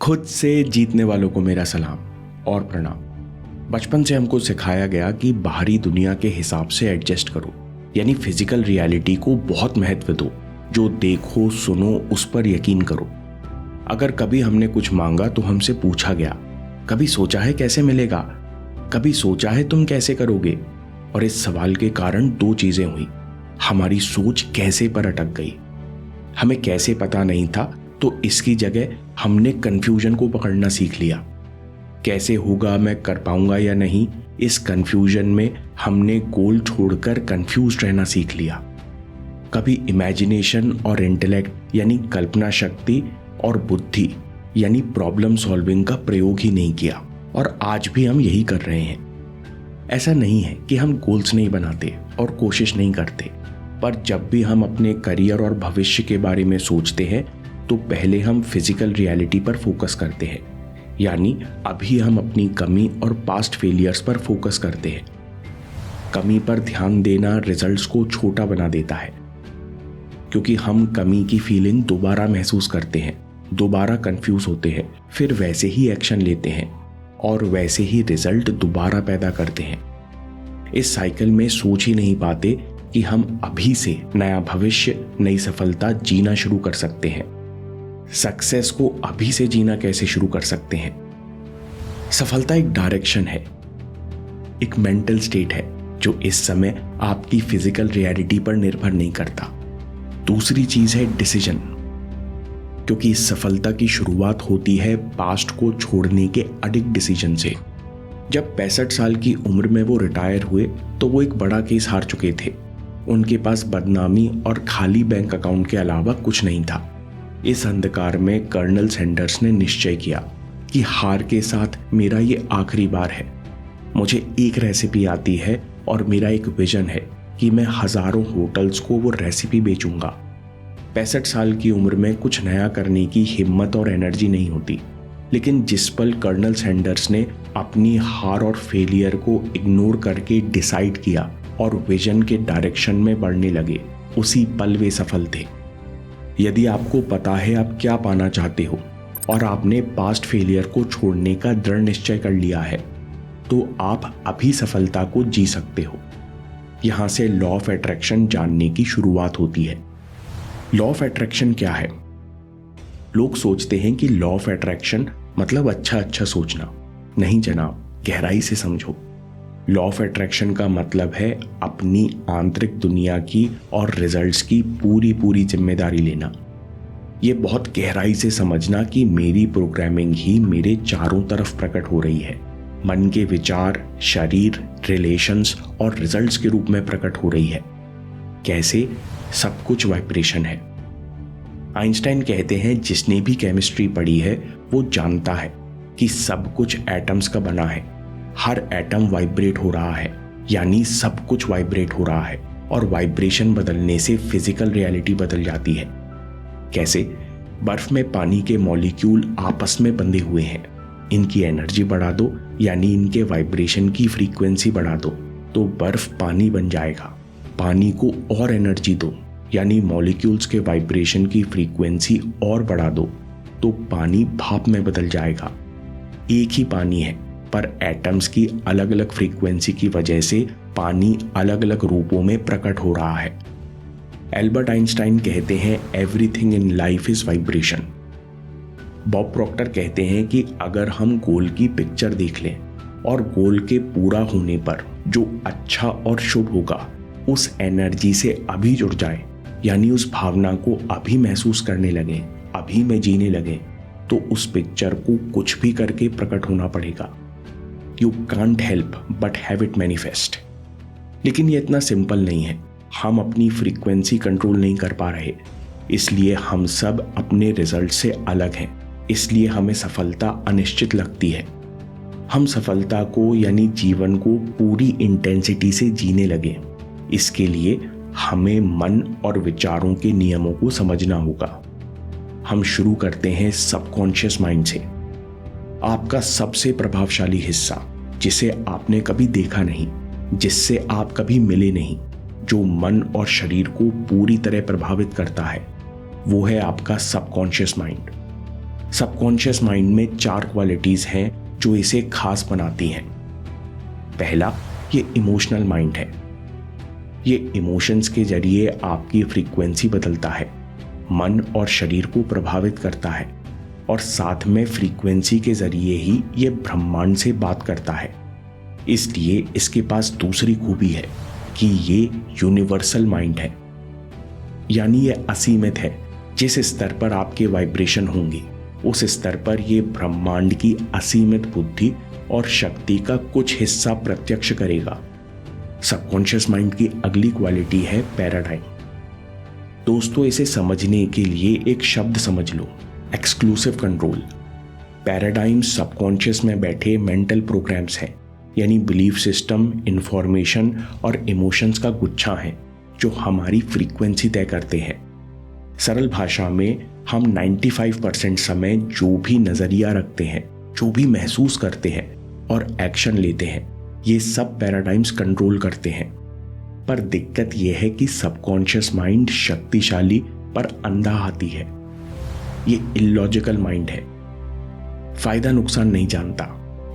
खुद से जीतने वालों को मेरा सलाम और प्रणाम। बचपन से हमको सिखाया गया कि बाहरी दुनिया के हिसाब से एडजस्ट करो, यानी फिजिकल रियलिटी को बहुत महत्व दो। जो देखो सुनो उस पर यकीन करो। अगर कभी हमने कुछ मांगा तो हमसे पूछा गया, कभी सोचा है कैसे मिलेगा, कभी सोचा है तुम कैसे करोगे। और इस सवाल के कारण दो चीजें हुई। हमारी सोच कैसे पर अटक गई। हमें कैसे पता नहीं था, तो इसकी जगह हमने कंफ्यूजन को पकड़ना सीख लिया। कैसे होगा, मैं कर पाऊंगा या नहीं, इस कंफ्यूजन में हमने गोल छोड़कर कंफ्यूज रहना सीख लिया। कभी इमेजिनेशन और इंटेलेक्ट यानी कल्पना शक्ति और बुद्धि यानी प्रॉब्लम सॉल्विंग का प्रयोग ही नहीं किया, और आज भी हम यही कर रहे हैं। ऐसा नहीं है कि हम गोल्स नहीं बनाते और कोशिश नहीं करते, पर जब भी हम अपने करियर और भविष्य के बारे में सोचते हैं तो पहले हम फिजिकल रियलिटी पर फोकस करते हैं, यानी अभी हम अपनी कमी और पास्ट फेलियर्स पर फोकस करते हैं। कमी पर ध्यान देना रिजल्ट्स को छोटा बना देता है, क्योंकि हम कमी की फीलिंग दोबारा महसूस करते हैं, दोबारा कंफ्यूज होते हैं, फिर वैसे ही एक्शन लेते हैं और वैसे ही रिजल्ट दोबारा पैदा करते हैं। इस साइकिल में सोच ही नहीं पाते कि हम अभी से नया भविष्य, नई सफलता जीना शुरू कर सकते हैं। सक्सेस को अभी से जीना कैसे शुरू कर सकते हैं। सफलता एक डायरेक्शन है, एक मेंटल स्टेट है जो इस समय आपकी फिजिकल रियलिटी पर निर्भर नहीं करता। दूसरी चीज है डिसीजन, क्योंकि इस सफलता की शुरुआत होती है पास्ट को छोड़ने के अडिग डिसीजन से। जब 65 साल की उम्र में वो रिटायर हुए तो वो एक बड़ा केस हार चुके थे। उनके पास बदनामी और खाली बैंक अकाउंट के अलावा कुछ नहीं था। इस अंधकार में कर्नल सैंडर्स ने निश्चय किया कि हार के साथ मेरा ये आखिरी बार है। मुझे एक रेसिपी आती है और मेरा एक विजन है कि मैं हजारों होटल्स को वो रेसिपी बेचूंगा। 65 साल की उम्र में कुछ नया करने की हिम्मत और एनर्जी नहीं होती, लेकिन जिस पल कर्नल सैंडर्स ने अपनी हार और फेलियर को इग्नोर करके डिसाइड किया और विजन के डायरेक्शन में बढ़ने लगे, उसी पल वे सफल थे। यदि आपको पता है आप क्या पाना चाहते हो और आपने पास्ट फेलियर को छोड़ने का दृढ़ निश्चय कर लिया है, तो आप अभी सफलता को जी सकते हो। यहां से लॉ ऑफ अट्रैक्शन जानने की शुरुआत होती है। लॉ ऑफ अट्रैक्शन क्या है? लोग सोचते हैं कि लॉ ऑफ अट्रैक्शन मतलब अच्छा अच्छा सोचना। नहीं जनाब, गहराई से समझो। लॉ ऑफ अट्रैक्शन का मतलब है अपनी आंतरिक दुनिया की और रिजल्ट्स की पूरी पूरी जिम्मेदारी लेना। ये बहुत गहराई से समझना कि मेरी प्रोग्रामिंग ही मेरे चारों तरफ प्रकट हो रही है। मन के विचार, शरीर, रिलेशंस और रिजल्ट्स के रूप में प्रकट हो रही है। कैसे? सब कुछ वाइब्रेशन है। आइंस्टाइन कहते हैं जिसने भी केमिस्ट्री पढ़ी है वो जानता है कि सब कुछ एटम्स का बना है। हर एटम वाइब्रेट हो रहा है, यानी सब कुछ वाइब्रेट हो रहा है, और वाइब्रेशन बदलने से फिजिकल रियलिटी बदल जाती है। कैसे? बर्फ में पानी के मॉलिक्यूल आपस में बंधे हुए हैं। इनकी एनर्जी बढ़ा दो, यानी इनके वाइब्रेशन की फ्रीक्वेंसी बढ़ा दो, तो बर्फ पानी बन जाएगा। पानी को और एनर्जी दो, यानी मॉलिक्यूल्स के वाइब्रेशन की फ्रीक्वेंसी और बढ़ा दो, तो पानी भाप में बदल जाएगा। एक ही पानी है, पर एटम्स की अलग अलग फ्रीक्वेंसी की वजह से पानी अलग अलग रूपों में प्रकट हो रहा है। एल्बर्ट आइंस्टाइन कहते हैं everything in life is vibration. Bob Procter कहते हैं कि अगर हम गोल की पिक्चर देख लें और गोल के पूरा होने पर जो अच्छा और शुभ होगा उस एनर्जी से अभी जुड़ जाए, यानी उस भावना को अभी महसूस करने लगे, अभी में जीने लगे, तो उस पिक्चर को कुछ भी करके प्रकट होना पड़ेगा। You can't help but have it manifest। लेकिन ये इतना सिंपल नहीं है। हम अपनी फ्रीक्वेंसी कंट्रोल नहीं कर पा रहे, इसलिए हम सब अपने रिजल्ट से अलग हैं। इसलिए हमें सफलता अनिश्चित लगती है। हम सफलता को यानी जीवन को पूरी इंटेंसिटी से जीने लगे। इसके लिए हमें मन और विचारों के नियमों को समझना होगा। हम शुरू करते हैं सबकॉन्शियस माइंड से। आपका सबसे प्रभावशाली हिस्सा, जिसे आपने कभी देखा नहीं, जिससे आप कभी मिले नहीं, जो मन और शरीर को पूरी तरह प्रभावित करता है, वो है आपका सबकॉन्शियस माइंड। सबकॉन्शियस माइंड में 4 क्वालिटीज हैं जो इसे खास बनाती हैं। पहला, ये इमोशनल माइंड है। ये इमोशंस के जरिए आपकी फ्रीक्वेंसी बदलता है, मन और शरीर को प्रभावित करता है और साथ में फ्रीक्वेंसी के जरिए ही ये ब्रह्मांड से बात करता है। इसलिए इसके पास दूसरी खूबी है कि ये यूनिवर्सल माइंड है, यानी ये असीमित है। जिस स्तर पर आपके वाइब्रेशन होंगे उस स्तर पर ये ब्रह्मांड की असीमित बुद्धि और शक्ति का कुछ हिस्सा प्रत्यक्ष करेगा। सबकॉन्शियस माइंड की अगली क्वालिटी है पैराडाइम। दोस्तों, इसे समझने के लिए एक शब्द समझ लो, एक्सक्लूसिव कंट्रोल। पैराडाइम सबकॉन्शियस में बैठे मेंटल प्रोग्राम्स हैं, यानी बिलीफ सिस्टम, इंफॉर्मेशन और इमोशंस का गुच्छा है जो हमारी फ्रीक्वेंसी तय करते हैं। सरल भाषा में हम 95% समय जो भी नजरिया रखते हैं, जो भी महसूस करते हैं और एक्शन लेते हैं, ये सब पैराडाइम्स कंट्रोल करते हैं। पर दिक्कत यह है कि सबकॉन्शियस माइंड शक्तिशाली पर अंधा हाथी है। ये इलॉजिकल माइंड है, फायदा नुकसान नहीं जानता,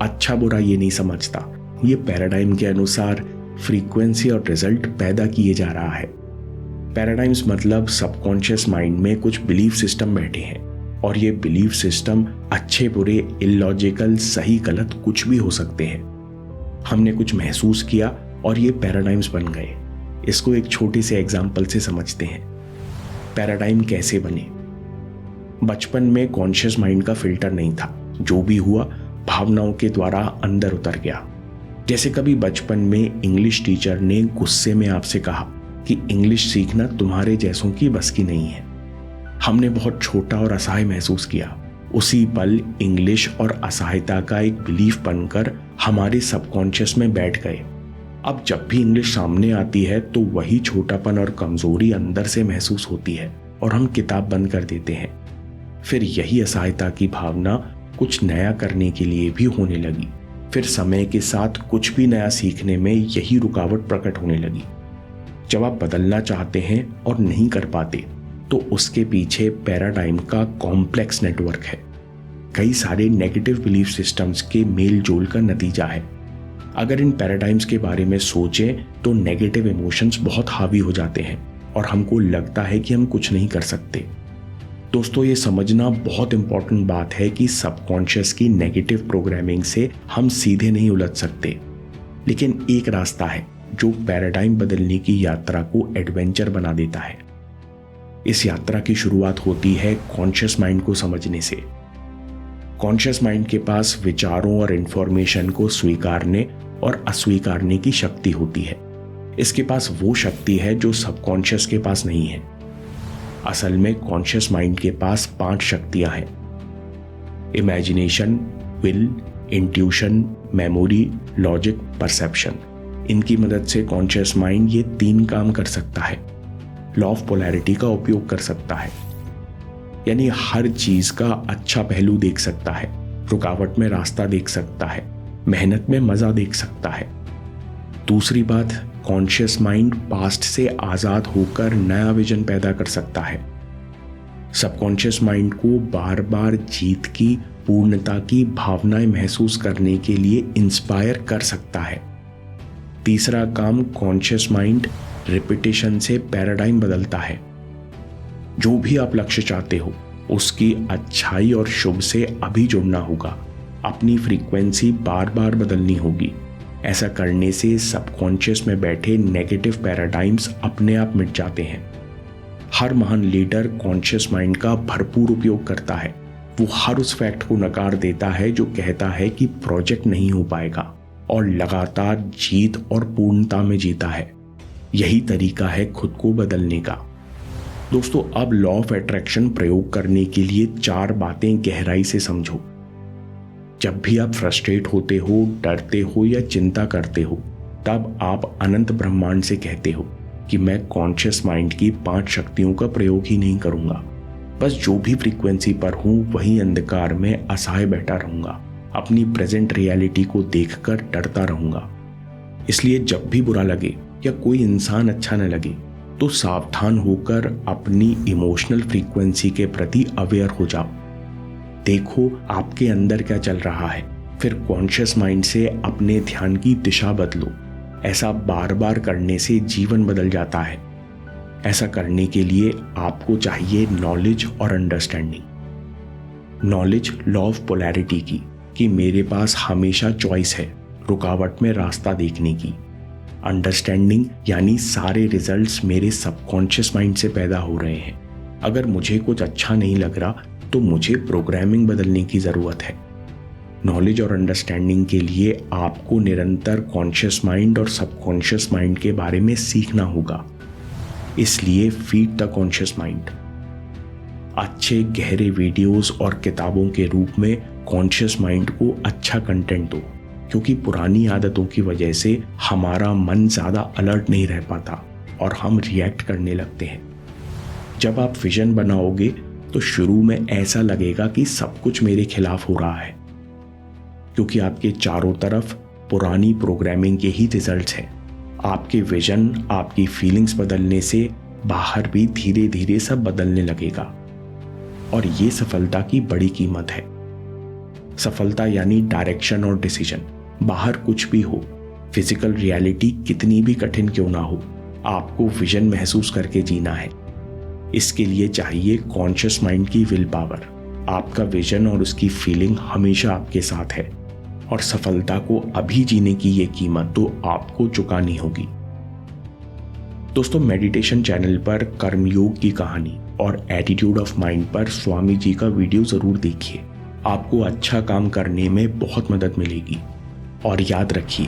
अच्छा बुरा ये नहीं समझता। ये पैराडाइम के अनुसार फ्रीक्वेंसी और रिजल्ट पैदा किए जा रहा है। पैराडाइम्स मतलब सबकॉन्शियस माइंड में कुछ बिलीफ सिस्टम बैठे हैं और ये बिलीफ सिस्टम अच्छे बुरे, इलॉजिकल, सही गलत कुछ भी हो सकते हैं। हमने कुछ महसूस किया और ये पैराडाइम्स बन गए। इसको एक छोटे से एग्जाम्पल से समझते हैं। पैराडाइम कैसे बने? बचपन में कॉन्शियस माइंड का फिल्टर नहीं था, जो भी हुआ भावनाओं के द्वारा अंदर उतर गया। जैसे कभी बचपन में इंग्लिश टीचर ने गुस्से में आपसे कहा कि इंग्लिश सीखना तुम्हारे जैसों की बस की नहीं है। हमने बहुत छोटा और असहाय महसूस किया। उसी पल इंग्लिश और असहायता का एक बिलीफ बनकर हमारे सबकॉन्शियस में बैठ गए। अब जब भी इंग्लिश सामने आती है तो वही छोटापन और कमजोरी अंदर से महसूस होती है और हम किताब बंद कर देते हैं। फिर यही असहायता की भावना कुछ नया करने के लिए भी होने लगी। फिर समय के साथ कुछ भी नया सीखने में यही रुकावट प्रकट होने लगी। जब आप बदलना चाहते हैं और नहीं कर पाते तो उसके पीछे पैराडाइम का कॉम्प्लेक्स नेटवर्क है। कई सारे नेगेटिव बिलीफ सिस्टम्स के मेल जोल का नतीजा है। अगर इन पैराडाइम्स के बारे में सोचें तो नेगेटिव इमोशंस बहुत हावी हो जाते हैं और हमको लगता है कि हम कुछ नहीं कर सकते। दोस्तों, ये समझना बहुत इंपॉर्टेंट बात है कि सबकॉन्शियस की नेगेटिव प्रोग्रामिंग से हम सीधे नहीं उलझ सकते, लेकिन एक रास्ता है जो पैराडाइम बदलने की यात्रा को एडवेंचर बना देता है। इस यात्रा की शुरुआत होती है कॉन्शियस माइंड को समझने से। कॉन्शियस माइंड के पास विचारों और इंफॉर्मेशन को स्वीकारने और अस्वीकारने की शक्ति होती है। इसके पास वो शक्ति है जो सबकॉन्शियस के पास नहीं है। असल में कॉन्शियस माइंड के पास 5 शक्तियां हैं: imagination, will, intuition, memory, logic, perception. इनकी मदद से कॉन्शियस माइंड ये 3 काम कर सकता है। लॉ ऑफ पोलैरिटी का उपयोग कर सकता है, यानी हर चीज का अच्छा पहलू देख सकता है, रुकावट में रास्ता देख सकता है, मेहनत में मजा देख सकता है। दूसरी बात, कॉन्शियस माइंड पास्ट से आजाद होकर नया विजन पैदा कर सकता है। सबकॉन्शियस माइंड को बार बार जीत की, पूर्णता की भावनाएं महसूस करने के लिए इंस्पायर कर सकता है। तीसरा काम, कॉन्शियस माइंड रिपीटेशन से पैराडाइम बदलता है। जो भी आप लक्ष्य चाहते हो उसकी अच्छाई और शुभ से अभी जुड़ना होगा, अपनी फ्रीक्वेंसी बार बार बदलनी होगी। ऐसा करने से सबकॉन्शियस में बैठे नेगेटिव पैराडाइम्स अपने आप मिट जाते हैं। हर महान लीडर कॉन्शियस माइंड का भरपूर उपयोग करता है। वो हर उस फैक्ट को नकार देता है जो कहता है कि प्रोजेक्ट नहीं हो पाएगा और लगातार जीत और पूर्णता में जीता है। यही तरीका है खुद को बदलने का। दोस्तों, अब लॉ ऑफ अट्रैक्शन प्रयोग करने के लिए 4 बातें गहराई से समझो। जब भी आप फ्रस्ट्रेट होते हो, डरते हो या चिंता करते हो, तब आप अनंत ब्रह्मांड से कहते हो कि मैं कॉन्शियस माइंड की 5 शक्तियों का प्रयोग ही नहीं करूंगा। बस जो भी फ्रीक्वेंसी पर हूं वही अंधकार में असहाय बैठा रहूंगा, अपनी प्रेजेंट रियलिटी को देखकर डरता रहूंगा। इसलिए जब भी बुरा लगे या कोई इंसान अच्छा न लगे तो सावधान होकर अपनी इमोशनल फ्रीक्वेंसी के प्रति अवेयर हो जाओ। देखो आपके अंदर क्या चल रहा है, फिर कॉन्शियस माइंड से अपने ध्यान की दिशा बदलो। ऐसा बार बार करने से जीवन बदल जाता है। ऐसा करने के लिए आपको चाहिए नॉलेज और understanding. Knowledge law of polarity की, कि मेरे पास हमेशा चॉइस है रुकावट में रास्ता देखने की। अंडरस्टैंडिंग यानी सारे रिजल्ट्स मेरे सबकॉन्शियस माइंड से पैदा हो रहे हैं। अगर मुझे कुछ अच्छा नहीं लग रहा तो मुझे प्रोग्रामिंग बदलने की ज़रूरत है। नॉलेज और अंडरस्टैंडिंग के लिए आपको निरंतर कॉन्शियस माइंड और सबकॉन्शियस माइंड के बारे में सीखना होगा। इसलिए फीड द कॉन्शियस माइंड। अच्छे गहरे वीडियोस और किताबों के रूप में कॉन्शियस माइंड को अच्छा कंटेंट दो, क्योंकि पुरानी आदतों की वजह से हमारा मन ज़्यादा अलर्ट नहीं रह पाता और हम रिएक्ट करने लगते हैं। जब आप विजन बनाओगे तो शुरू में ऐसा लगेगा कि सब कुछ मेरे खिलाफ हो रहा है, क्योंकि आपके चारों तरफ पुरानी प्रोग्रामिंग के ही रिजल्ट्स हैं। आपके विजन, आपकी फीलिंग्स बदलने से बाहर भी धीरे धीरे सब बदलने लगेगा। और ये सफलता की बड़ी कीमत है। सफलता यानी डायरेक्शन और डिसीजन। बाहर कुछ भी हो, फिजिकल रियलिटी कितनी भी कठिन क्यों ना हो, आपको विजन महसूस करके जीना है। इसके लिए चाहिए कॉन्शियस माइंड की विल पावर। आपका विजन और उसकी फीलिंग हमेशा आपके साथ है, और सफलता को अभी जीने की ये कीमत तो आपको चुकानी होगी। दोस्तों, मेडिटेशन चैनल पर कर्मयोग की कहानी और एटीट्यूड ऑफ माइंड पर स्वामी जी का वीडियो जरूर देखिए। आपको अच्छा काम करने में बहुत मदद मिलेगी। और याद रखिए,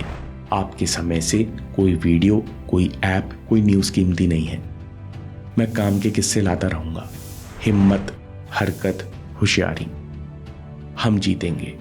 आपके समय से कोई वीडियो, कोई ऐप, कोई न्यूज़ कीमती नहीं है। मैं काम के किस्से लाता रहूंगा। हिम्मत, हरकत, होशियारी। हम जीतेंगे।